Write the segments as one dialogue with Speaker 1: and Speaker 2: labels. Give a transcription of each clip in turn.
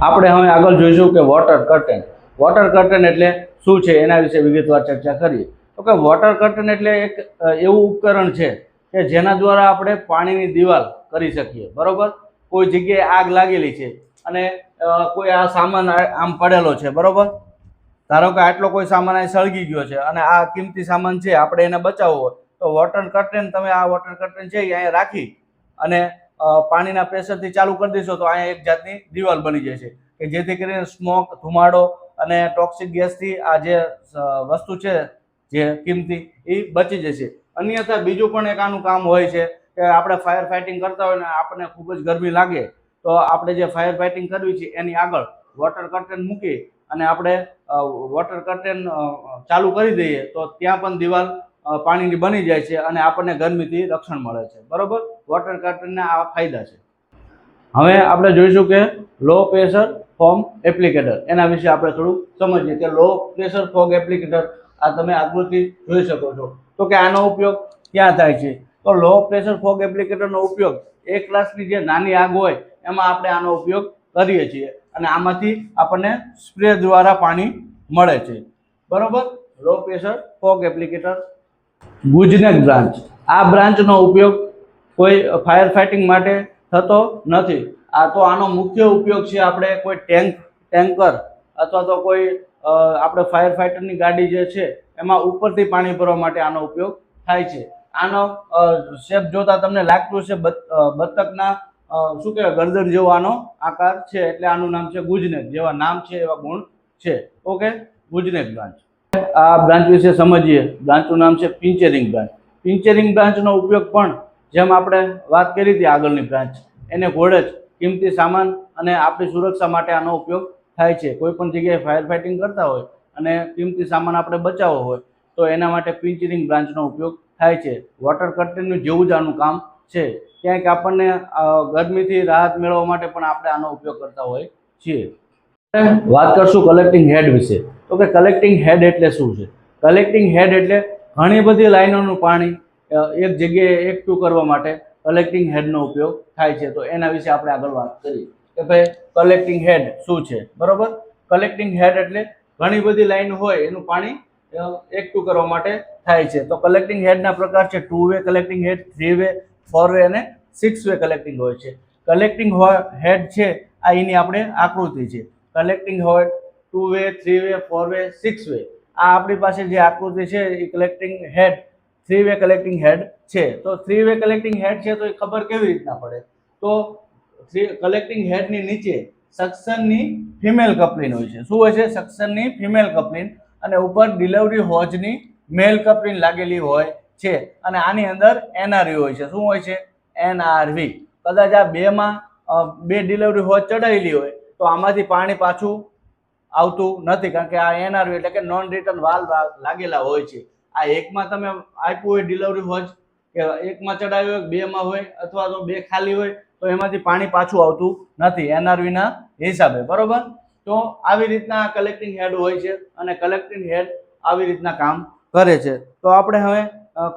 Speaker 1: આપણે હવે આગળ જોઈશું કે વોટર કર્ટેન. વોટર કર્ટેન એટલે શું છે એના વિશે વિગતવાર ચર્ચા કરીએ. તો કે વોટર કર્ટેન એટલે એક એવું ઉપકરણ છે કે જેના દ્વારા આપણે પાણીની દિવાલ કરી શકીએ. બરોબર, કોઈ જગ્યાએ આગ લાગેલી છે અને કોઈ આ સામાન આમ પડેલો છે, બરોબર, ધારો કે આટલો કોઈ સામાન અહીં સળગી ગયો છે અને આ કિંમતી સામાન છે, આપણે એને બચાવવો હોય તો વોટર કર્ટેન, તમે આ વોટર કર્ટેન છે એ અહીંયા રાખી અને પાણીના પ્રેશરથી ચાલુ કરી દેશો તો અહીંયા એક જાતની દિવાલ બની જશે કે જેથી કરીને સ્મોક, ધુમાડો અને ટોક્સિક ગેસથી આ જે વસ્તુ છે જે કિંમતી એ બચી જશે. અન્યથા બીજું પણ એક આનું કામ હોય છે કે આપણે ફાયર ફાઇટિંગ કરતા હોય ને આપણને ખૂબ જ ગરમી લાગે તો આપણે જે ફાયર ફાઇટિંગ કરવી છે એની આગળ વોટર કર્ટેન મૂકી અને આપણે વોટર કર્ટેન ચાલુ કરી દઈએ તો ત્યાં પણ દિવાલ પાણીની બની જાય છે અને આપણને ગરમીથી રક્ષણ મળે છે. બરોબર, વોટર કર્ટેનના આ ફાયદા છે. હવે આપણે જોઈશું કે લો પ્રેશર ફોમ એપ્લિકેટર, એના વિશે આપણે થોડું સમજીએ કે લો પ્રેશર ફોગ એપ્લિકેટર આ તમે આકૃતિ જોઈ શકો છો. તો કે આનો ઉપયોગ ક્યાં થાય છે? તો લો પ્રેશર ફોગ એપ્લિકેટરનો ઉપયોગ એક ગ્લાસની જે નાની આગ હોય એમાં આપણે આનો ઉપયોગ કરીએ છીએ અને આમાંથી આપણને સ્પ્રે દ્વારા પાણી મળે છે. બરોબર, લો પ્રેશર ફોગ એપ્લિકેટર. ગુજનેક બ્રાન્ચ, આ બ્રાન્ચનો ઉપયોગ કોઈ ફાયર ફાઇટિંગ માટે થતો નથી. આ તો આનો મુખ્ય ઉપયોગ છે આપણે કોઈ ટેન્કર અથવા તો કોઈ આપણે ફાયર ફાઇટરની ગાડી જે છે એમાં ઉપરથી પાણી ભરવા માટે આનો ઉપયોગ થાય છે. આનો શેપ જોતા તમને લાગતું છે બતકના શું કહેવાય ગરદન જેવો આનો આકાર છે, એટલે આનું નામ છે ગુજનેક. જેવા નામ છે એવા ગુણ છે. ઓકે, ગુજનેક બ્રાન્ચ. આ બ્રાન્ચ વિશે સમજીએ. બ્રાન્ચનું નામ છે પિંચેરિંગ બ્રાન્ચ. પિંચેરિંગ બ્રાન્ચનો ઉપયોગ પણ જેમ આપણે વાત કરી હતી આગળની બ્રાન્ચ એને ઘોડે જ કિંમતી સામાન અને આપણી સુરક્ષા માટે આનો ઉપયોગ થાય છે. કોઈ પણ જગ્યાએ ફાયર ફાઇટિંગ કરતા હોય અને કિંમતી સામાન આપણે બચાવવો હોય તો એના માટે પિંચેરિંગ બ્રાન્ચનો ઉપયોગ થાય છે. વોટર કર્ટેનનું જેવું જ આનું કામ છે. ક્યાંક આપણને ગરમીથી રાહત મેળવવા માટે પણ આપણે આનો ઉપયોગ કરતા હોય છીએ. વાત કરશું કલેક્ટિંગ હેડ વિશે. તો કે કલેક્ટિંગ હેડ એટલે શું છે? કલેક્ટિંગ હેડ એટલે ઘણી બધી લાઈનોનું પાણી એક જગ્યાએ એકઠું કરવા માટે કલેક્ટિંગ હેડનો ઉપયોગ થાય છે. તો એના વિશે આપણે આગળ વાત કરીએ કે ભાઈ કલેક્ટિંગ હેડ શું છે. બરોબર, કલેક્ટિંગ હેડ એટલે ઘણી બધી લાઈન હોય એનું પાણી એકઠું કરવા માટે થાય છે. તો કલેક્ટિંગ હેડના પ્રકાર છે 2 વે કલેક્ટિંગ હેડ, 3 વે, 4 વે અને 6 વે કલેક્ટિંગ હોય છે. કલેક્ટિંગ હેડ છે આ એની આપણે આકૃતિ છે. કલેક્ટિંગ હેડ 2 વે, 3 વે, 4 વે, 6 વે. આ આપણી પાસે જે આકૃતિ છે એ કલેક્ટિંગ હેડ 3 વે કલેક્ટિંગ હેડ છે. તો 3 વે કલેક્ટિંગ હેડ છે તો એ ખબર કેવી રીતના પડે? તો કલેક્ટિંગ હેડની નીચે સક્શનની ફિમેલ કપલિંગ હોય છે. શું હોય છે? સક્શનની ફિમેલ કપલિંગ અને ઉપર ડિલિવરી હોજની મેલ કપલિંગ લાગેલી હોય છે અને આની અંદર એનઆરવી હોય છે. શું હોય છે? એનઆરવી. કદાચ આ બેમાં બે ડિલિવરી હોજ ચડાવેલી હોય તો આમાંથી પાણી પાછું આવતું નથી કારણ કે આ એનઆરવી એટલે કે નોન રિટર્ન વાલ્વ લાગેલા હોય છે. આ એકમાં તમે આપ્યું હોય ડિલિવરી હોજ કે એકમાં ચડાવ્યું હોય, બેમાં હોય અથવા તો બે ખાલી હોય તો એમાંથી પાણી પાછું આવતું નથી એનઆરવીના હિસાબે. બરોબર, તો આવી રીતના કલેક્ટિંગ હેડ હોય છે અને કલેક્ટિંગ હેડ આવી રીતના કામ કરે છે. તો આપણે હવે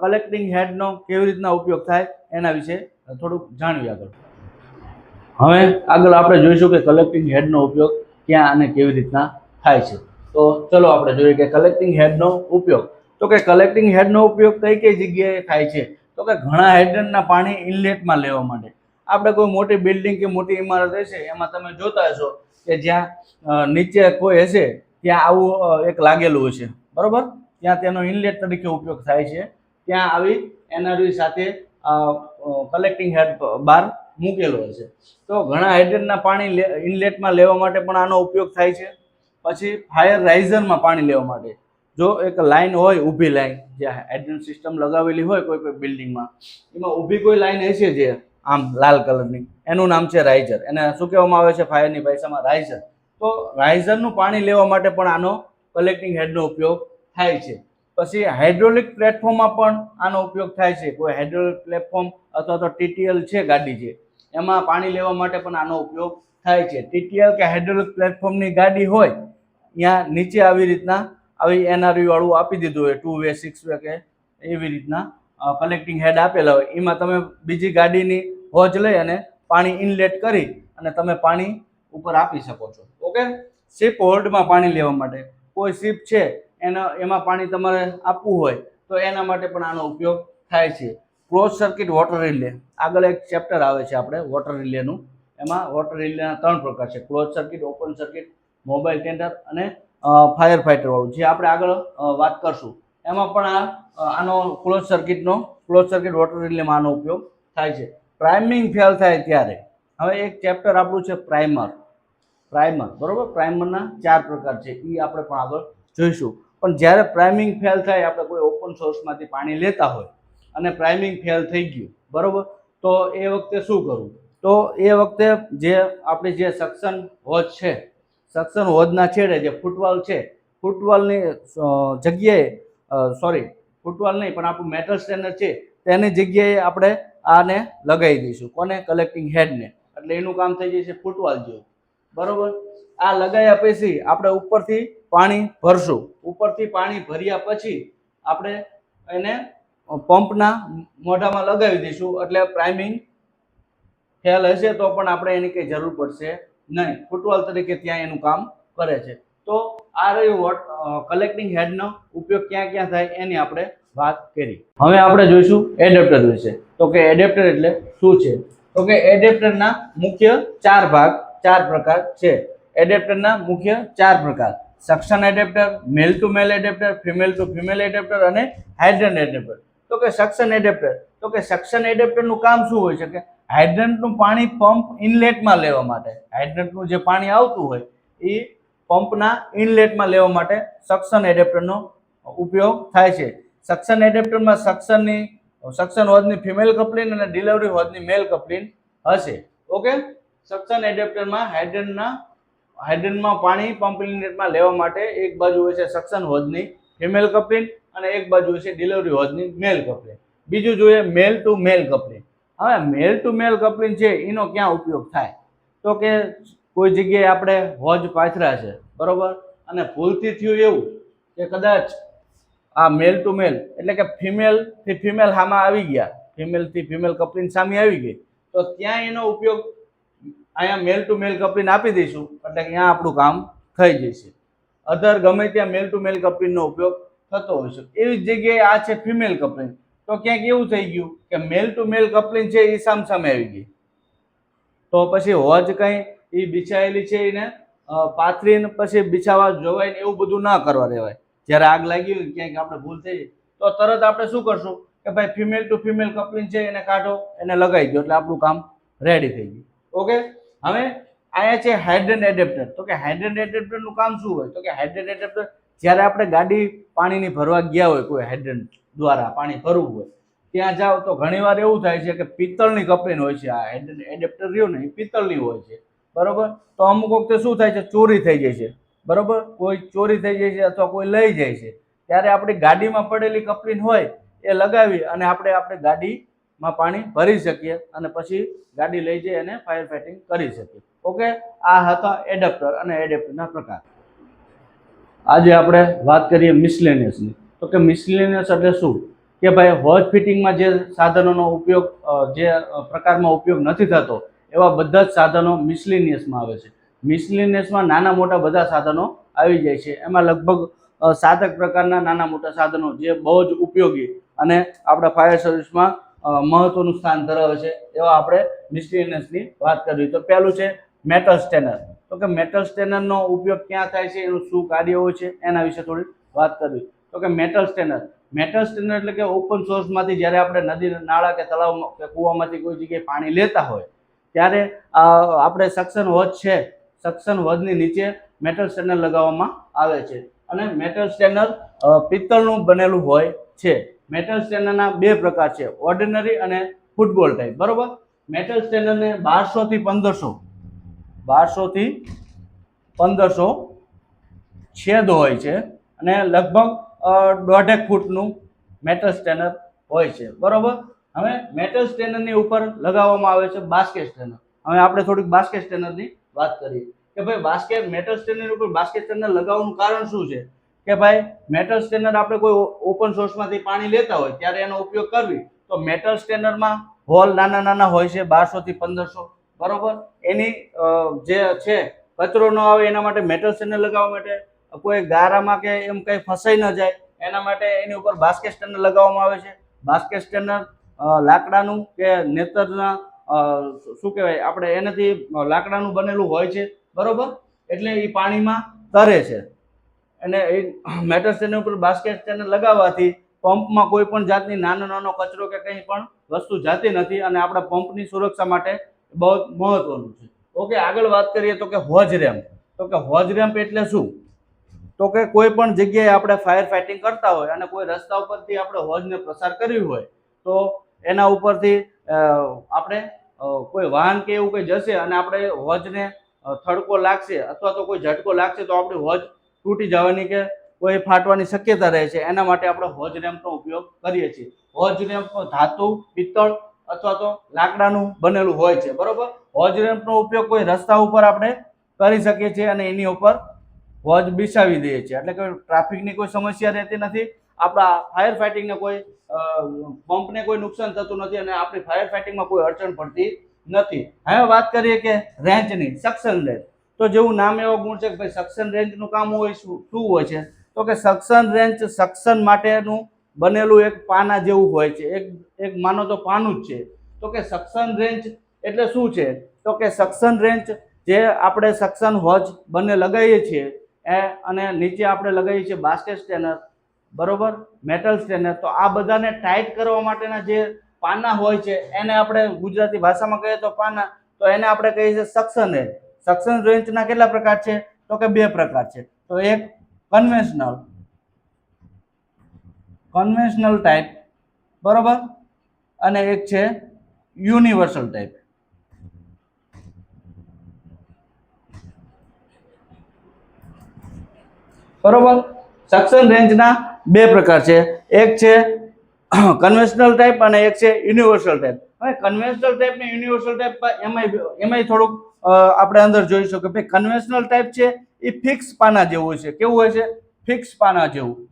Speaker 1: કલેક્ટિંગ હેડનો કેવી રીતના ઉપયોગ થાય એના વિશે થોડુંક જાણવી આગળ. હવે આગળ આપણે જોઈશું કે કલેક્ટિંગ હેડનો ઉપયોગ ક્યાં અને કેવી રીતના થાય છે. તો ચલો આપણે જોઈએ કે કલેક્ટિંગ હેડનો ઉપયોગ. તો કે કલેક્ટિંગ હેડનો ઉપયોગ કઈ કઈ જગ્યાએ થાય છે? તો કે ઘણા હાઇડ્રન્ટના પાણી ઇનલેટમાં લેવા માટે. આપણે કોઈ મોટી બિલ્ડિંગ કે મોટી ઇમારત હશે એમાં તમે જોતા હશો કે જ્યાં નીચે કોઈ હશે ત્યાં આવું એક લાગેલું હશે. બરોબર, ત્યાં તેનો ઇનલેટ તરીકે ઉપયોગ થાય છે. ત્યાં આવી એનઆરવી સાથે કલેક્ટિંગ હેડ બહાર મૂકેલો હશે. તો ઘણા હાઇડ્રન્ટના પાણી ઇનલેટમાં લેવા માટે પણ આનો ઉપયોગ થાય છે. પછી ફાયર રાઇઝરમાં પાણી લેવા માટે જો એક લાઈન હોય, ઊભી લાઈન જે હાઇડ્રન્ટ સિસ્ટમ લગાવેલી હોય કોઈ કોઈ બિલ્ડિંગમાં, એમાં ઊભી કોઈ લાઈન હશે જે આમ લાલ કલરની, એનું નામ છે રાઇઝર. એને શું કહેવામાં આવે છે ફાયરની ભાષામાં? રાઇઝર. તો રાઇઝરનું પાણી લેવા માટે પણ આનો કલેક્ટિંગ હેડનો ઉપયોગ થાય છે. પછી હાઇડ્રોલિક પ્લેટફોર્મમાં પણ આનો ઉપયોગ થાય છે. કોઈ હાઇડ્રોલિક પ્લેટફોર્મ અથવા તો ટીટીએલ છે ગાડી છે એમાં પાણી લેવા માટે પણ આનો ઉપયોગ થાય છે. ટીટીએલ કે હાઇડ્રોલિક પ્લેટફોર્મની ગાડી હોય ત્યાં નીચે આવી રીતના આવી એનઆરવી વાળું આપી દીધું હોય 2 વે, 6 વે કે એવી રીતના કલેક્ટિંગ હેડ આપેલા હોય. એમાં તમે બીજી ગાડીની હોજ લઈ અને પાણી ઇનલેટ કરી અને તમે પાણી ઉપર આપી શકો છો. ઓકે, શિપ હોલ્ડમાં પાણી લેવા માટે કોઈ શિપ છે એમાં પાણી તમારે આપવું હોય તો એના માટે પણ આનો ઉપયોગ થાય છે. ક્લોઝ સર્કિટ વોટર રિલે, આગળ એક ચેપ્ટર આવે છે આપણે વોટર રિલેનું. એમાં વોટર રિલેના 3 પ્રકાર છે: close circuit, open circuit, mobile tender અને ફાયર ફાઈટર વાળું, જે આપણે આગળ વાત કરશું. એમાં પણ આનો ક્લોઝ સર્કિટ વોટર રિલેમાં આનો ઉપયોગ થાય છે. પ્રાઇમિંગ ફેલ થાય ત્યારે, હવે એક ચેપ્ટર આપણું છે પ્રાઇમર, બરોબર. પ્રાઇમરના 4 પ્રકાર છે, એ આપણે પણ આગળ જોઈશું. પણ જ્યારે પ્રાઇમિંગ ફેલ થાય, આપણે કોઈ ઓપન સોર્સમાંથી પાણી લેતા હોય અને પ્રાઇમિંગ ફેલ થઈ ગયું, બરોબર, તો એ વખતે શું કરવું? તો એ વખતે જે આપણી જે સક્શન હોજ છે, સક્શન હોજના છેડે જે ફૂટવાલ છે, ફૂટવાલની જગ્યાએ ફૂટવાલ નહીં પણ આપણું મેટલ સ્ટેન્ડર છે તેની જગ્યાએ આપણે આને લગાવી દઈશું. કોને? કલેક્ટિંગ હેડને. એટલે એનું કામ થઈ જશે ફૂટવાલ જેવું, બરોબર. આ લગાવ્યા પછી આપણે ઉપરથી પાણી ભરશું. ઉપરથી પાણી ભર્યા પછી આપણે એને પંપના મોઢામાં લગાવી દઈશું. એટલે પ્રાઇમિંગ ફેલ હશે તો પણ આપણે એની કંઈ જરૂર પડશે નહીં. ફૂટવાલ તરીકે ત્યાં એનું કામ કરે છે. તો આ રહ્યું કલેક્ટિંગ હેડનો ઉપયોગ ક્યાં ક્યાં થાય એની આપણે વાત કરી. હવે આપણે જોઈશું એડેપ્ટર વિશે. તો કે એડેપ્ટર એટલે શું છે? તો કે એડેપ્ટરના મુખ્ય 4 પ્રકાર છે. એડેપ્ટરના મુખ્ય 4 પ્રકાર: suction adapter, male to male adapter, female to female adapter અને હાઇડ્રન્ટ એડેપ્ટર. તો કે સક્શન એડેપ્ટર, તો કે સક્શન એડેપ્ટરનું કામ શું હોય છે? કે હાઇડ્રન્ટનું પાણી પંપ ઇનલેટમાં લેવા માટે, હાઇડ્રન્ટનું જે પાણી આવતું હોય એ પંપના ઇનલેટમાં લેવા માટે સક્શન એડેપ્ટરનો ઉપયોગ થાય છે. સક્શન એડેપ્ટરમાં સક્શન હોજની ફિમેલ કપલિંગ અને ડિલિવરી હોજની મેલ કપલિંગ હશે. ઓકે, સક્શન એડેપ્ટરમાં હાઇડ્રન્ટમાં પાણી પંપ ઇનલેટમાં લેવા માટે એક બાજુ હોય છે સક્શન હોજની ફિમેલ કપલિંગ અને એક બાજુ છે ડિલિવરી હોજની મેલ કપલિંગ. બીજું જોઈએ મેલ ટુ મેલ કપલિંગ. હવે મેલ ટુ મેલ કપલિંગ છે એનો ક્યાં ઉપયોગ થાય? તો કે કોઈ જગ્યાએ આપણે હોજ પાથરા છે, બરોબર, અને ભૂલથી થયું એવું કે કદાચ આ મેલ ટુ મેલ એટલે કે ફિમેલથી ફિમેલ સામે આવી ગયા, ફિમેલથી ફિમેલ કપલિંગ સામે આવી ગઈ, તો ત્યાં એનો ઉપયોગ અહીંયા મેલ ટુ મેલ કપલિંગ આપી દઈશું એટલે ત્યાં આપણું કામ થઈ જશે. અધર ગમે ત્યાં મેલ ટુ મેલ કપલિંગનો ઉપયોગ થતો હોય છે. એવી જ જગ્યાએ આ છે ફિમેલ કપલિંગ, તો ક્યાંક એવું થઈ ગયું કે મેલ ટુ મેલ કપલિંગ છે એ સામે આવી ગઈ, તો પછી હોજ કંઈ એ બિછાયેલી છે એને પાથરીને પછી બિછાવા જોવાય એવું બધું ના કરવા દેવાય. જ્યારે આગ લાગી હોય ક્યાંક આપણે ભૂલ થઈ તો તરત આપણે શું કરશું કે ભાઈ ફિમેલ ટુ ફિમેલ કપલિંગ છે એને કાઢો, એને લગાવી દો એટલે આપણું કામ રેડી થઈ ગયું. ઓકે, હવે અહીંયા છે હાઇડ્રન્ટ એડેપ્ટર. તો કે હાઇડ્રન્ટ એડેપ્ટરનું કામ શું હોય? તો કે હાઇડ્રન્ટ એડેપ્ટર જ્યારે આપણે ગાડી પાણીની ભરવા ગયા હોય, કોઈ હાઇડ્રન્ટ દ્વારા પાણી ભરવું હોય ત્યાં જાઓ તો ઘણીવાર એવું થાય છે કે પિત્તળની કપલિંગ હોય છે. આ હાઇડ્રન્ટ એડેપ્ટર રહ્યો ને એ પિત્તળની હોય છે, બરોબર. તો અમુક વખતે શું થાય છે, ચોરી થઈ જાય છે, બરોબર. કોઈ ચોરી થઈ જાય છે અથવા કોઈ લઈ જાય છે, ત્યારે આપણી ગાડીમાં પડેલી કપલિંગ હોય એ લગાવી અને આપણે ગાડીમાં પાણી ભરી શકીએ અને પછી ગાડી લઈ જઈ અને ફાયર ફાઇટિંગ કરી શકીએ. ઓકે, આ હતા એડેપ્ટર અને એડેપ્ટરના પ્રકાર. આજે આપણે વાત કરીએ મિસલેનિયસની. તો કે મિસલેનિયસ એટલે શું? કે ભાઈ હોજ ફિટિંગમાં જે સાધનોનો ઉપયોગ જે પ્રકારમાં ઉપયોગ નથી થતો એવા બધા જ સાધનો મિસલેનિયસમાં આવે છે. મિસલેનિયસમાં નાના મોટા બધા સાધનો આવી જાય છે. એમાં લગભગ 7 પ્રકારના નાના મોટા સાધનો જે બહુ જ ઉપયોગી અને આપણા ફાયર સર્વિસમાં મહત્વનું સ્થાન ધરાવે છે એવા આપણે મિસલેનિયસની વાત કરવી. તો પહેલું છે મેટલ સ્ટેનર. તો કે મેટલ સ્ટેનરનો ઉપયોગ ક્યાં થાય છે, એનું શું કાર્ય હોય છે એના વિશે થોડી વાત કરવી. તો કે મેટલ સ્ટેનર એટલે કે ઓપન સોર્સમાંથી જ્યારે આપણે નદી, નાળા કે તળાવમાં કે કૂવામાંથી કોઈ જગ્યાએ પાણી લેતા હોય ત્યારે આપણે સક્શન હોજ છે, સક્શન હોજની નીચે મેટલ સ્ટેનર લગાવવામાં આવે છે અને મેટલ સ્ટેનર પિત્તળનું બનેલું હોય છે. મેટલ સ્ટેનરના 2 પ્રકાર છે, ઓર્ડિનરી અને ફૂટબોલ ટાઈપ, બરોબર. મેટલ સ્ટેનરને 1200 થી 1500 છેદ હોય છે અને લગભગ 1.5 ફૂટનું મેટલ સ્ટેનર હોય છે, બરોબર. હવે મેટલ સ્ટેનરની ઉપર લગાવવામાં આવે છે બાસ્કેટ સ્ટેનર. હવે આપણે થોડીક બાસ્કેટ સ્ટેનરની વાત કરીએ કે ભાઈ મેટલ સ્ટેનર ઉપર બાસ્કેટ સ્ટેનર લગાવવાનું કારણ શું છે? કે ભાઈ મેટલ સ્ટેનર આપણે કોઈ ઓપન સોર્સમાંથી પાણી લેતા હોય ત્યારે એનો ઉપયોગ કરવી તો મેટલ સ્ટેનરમાં હોલ નાના હોય છે 1200 થી 1500, બરોબર, એની જે છે કચરો ન આવે એના માટે મેટલ સ્ટેનર લગાવવા માટે, કોઈ ગારામાં કે એમ કંઈ ફસાઈ ન જાય એના માટે એની ઉપર બાસ્કેટ સ્ટેનર લગાવવામાં આવે છે. બાસ્કેટ સ્ટેનર લાકડાનું કે નેતરના શું કહેવાય આપણે એનાથી લાકડાનું બનેલું હોય છે, બરોબર, એટલે એ પાણીમાં તરે છે. અને એ મેટલ સ્ટેનર ઉપર બાસ્કેટ સ્ટેનર લગાવવાથી પંપમાં કોઈ પણ જાતની નાનો કચરો કે કંઈ પણ વસ્તુ જતી નથી અને આપણા પંપની સુરક્ષા માટે બહુ મહત્વનું છે. ઓકે, આગળ વાત કરીએ તો કે હોજ રેમ્પ. તો કે હોજ રેમ્પ એટલે શું? તો કે કોઈ પણ જગ્યાએ આપણે ફાયર ફાઇટિંગ કરતા હોય અને કોઈ રસ્તા ઉપરથી આપણે હોજને પસાર કરવી હોય તો એના ઉપરથી આપણે કોઈ વાહન કે એવું કંઈ જશે અને આપણે હોજને થડકો લાગશે અથવા તો કોઈ ઝટકો લાગશે તો આપણી હોજ તૂટી જવાની કે કોઈ ફાટવાની શક્યતા રહે છે. એના માટે આપણે હોજ રેમ્પનો ઉપયોગ કરીએ છીએ. હોજ રેમ્પ ધાતુ, પિત્તળ અથવા તો લાકડાનું બનેલું હોય છે, બરોબર. હોજ રેમ્પનો ઉપયોગ કોઈ રસ્તા ઉપર આપણે કરી શકીએ છીએ અને એની ઉપર હોજ બિછાવી દઈએ છીએ એટલે કે ટ્રાફિકની કોઈ સમસ્યા રહેતી નથી, આપણા ફાયર ફાઇટિંગને કોઈ પંપને કોઈ નુકસાન થતું નથી અને આપણી ફાયર ફાઇટિંગમાં કોઈ અડચણ પડતી નથી. હવે વાત કરીએ કે રેન્ચની, સક્શન રેન્ચ. તો જેવું નામ એવો ગુણ છે કે ભાઈ સક્શન રેન્ચનું કામ હોય શું હોય છે? તો કે સક્શન રેન્ચ સક્શન માટેનું બનેલું એક પાના જેવું હોય છે, એક માનો તો પાનું જ છે. તો કે સક્શન રેન્ચ એટલે શું છે? તો કે સક્શન રેન્ચ જે આપણે સક્શન હોજ બંને લગાવીએ છીએ અને નીચે આપણે લગાવીએ છીએ બાસ્કેટ સ્ટેનર, બરોબર, મેટલ સ્ટેનર. તો આ બધાને ટાઈટ કરવા માટેના જે પાના હોય છે એને આપણે ગુજરાતી ભાષામાં કહીએ તો પાના, તો એને આપણે કહીએ છીએ સક્શન રેન્ચ. સક્શન રેન્ચના કેટલા પ્રકાર છે? તો કે 2 પ્રકાર છે. તો એક કન્વેન્શનલ ટાઈપ, બરોબર, અને એક છે યુનિવર્સલ ટાઈપ. બરોબર, સક્શન રેન્જના 2 પ્રકાર છે, એક છે કન્વેન્શનલ ટાઈપ અને એક છે યુનિવર્સલ ટાઈપ. હવે કન્વેન્શનલ ટાઈપ ને યુનિવર્સલ ટાઈપ એમાંય થોડુંક આપણે અંદર જોઈશું કે ભાઈ કન્વેન્શનલ ટાઈપ છે એ ફિક્સ પાના જેવું હોય છે. કેવું હોય છે? ફિક્સ પાના જેવું.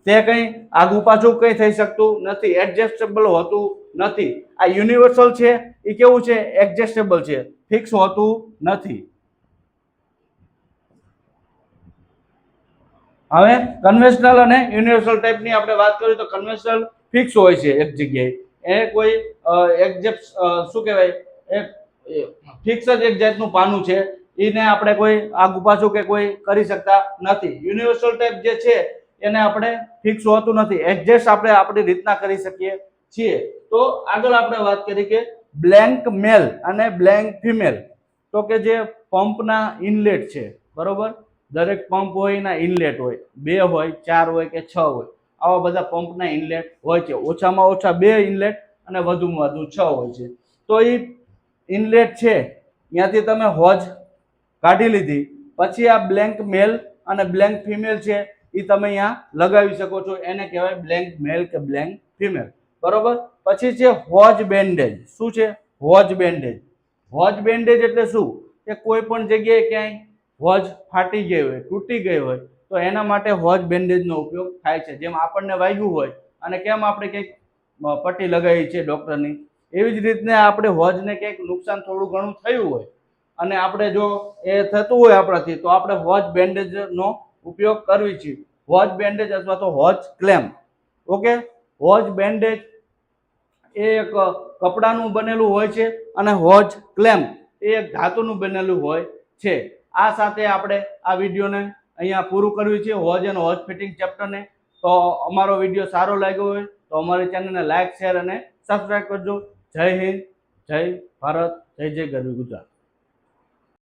Speaker 1: તે કંઈ આગુ પાછું કંઈ થઈ શકતું નથી, એડજસ્ટેબલ હોતું નથી. આ યુનિવર્સલ છે એ કેવું છે? એડજસ્ટેબલ છે, ફિક્સ હોતું નથી. હવે કન્વેન્શનલ અને યુનિવર્સલ ટાઈપની આપણે વાત કરીએ તો કન્વેન્શનલ ફિક્સ હોય છે એક જગ્યાએ, એ કોઈ શું કહેવાય, એક ફિક્સ જ એક જાતનું પાનું છે, એને આપણે કોઈ આગુ પાછું કે કોઈ કરી શકતા નથી. યુનિવર્સલ ટાઈપ જે છે એને આપણે ફિક્સ હોતું નથી, એડજસ્ટ આપણે આપણી રીતના કરી શકીએ છીએ. તો આગળ આપણે વાત કરી કે બ્લેન્ક મેલ અને બ્લેન્ક ફિમેલ. તો કે જે પંપના ઇનલેટ છે, બરોબર, દરેક પંપ હોય એના ઇનલેટ હોય, 2 હોય, 4 હોય કે 6 હોય, આવા બધા પંપના ઇનલેટ હોય છે. ઓછામાં ઓછા 2 ઇનલેટ અને વધુમાં વધુ 6 હોય છે. તો એ ઇનલેટ છે ત્યાંથી તમે હોજ કાઢી લીધી, પછી આ બ્લેન્ક મેલ અને બ્લેન્ક ફિમેલ છે એ તમે અહીંયા લગાવી શકો છો, એને કહેવાય બ્લેન્ક મેલ કે બ્લેન્ક ફિમેલ, બરોબર. પછી છે હોજ બેન્ડેજ. શું છે? હોજ બેન્ડેજ. હોજ બેન્ડેજ એટલે શું? કે કોઈ પણ જગ્યાએ ક્યાંય હોજ ફાટી ગઈ હોય, તૂટી ગઈ હોય તો એના માટે હોજ બેન્ડેજનો ઉપયોગ થાય છે. જેમ આપણને વાગ્યું હોય અને કેમ આપણે કંઈક પટ્ટી લગાવી છે ડૉક્ટરની, એવી જ રીતને આપણે હોજને કંઈક નુકસાન થોડું ઘણું થયું હોય અને આપણે જો એ થતું હોય આપણાથી તો આપણે હોજ બેન્ડેજનો ઉપયોગ કરવી છે. હોજ બેન્ડેજ અથવા તો હોજ ક્લેમ્પ. ઓકે, હોજ બેન્ડેજ એ એક કપડાનું બનેલું હોય છે અને હોજ ક્લેમ્પ એ એક ધાતુનું બનેલું હોય છે. આ સાથે આપણે આ વિડીયોને અહીંયા પૂરું કરવી છે, હોજ અને હોજ ફિટિંગ ચેપ્ટરને. તો અમારો વિડીયો સારો લાગ્યો હોય તો અમારી ચેનલને લાઈક, શેર અને સબસ્ક્રાઈબ કરજો. જય હિન્દ, જય ભારત, જય જય ગરવી ગુજરાત.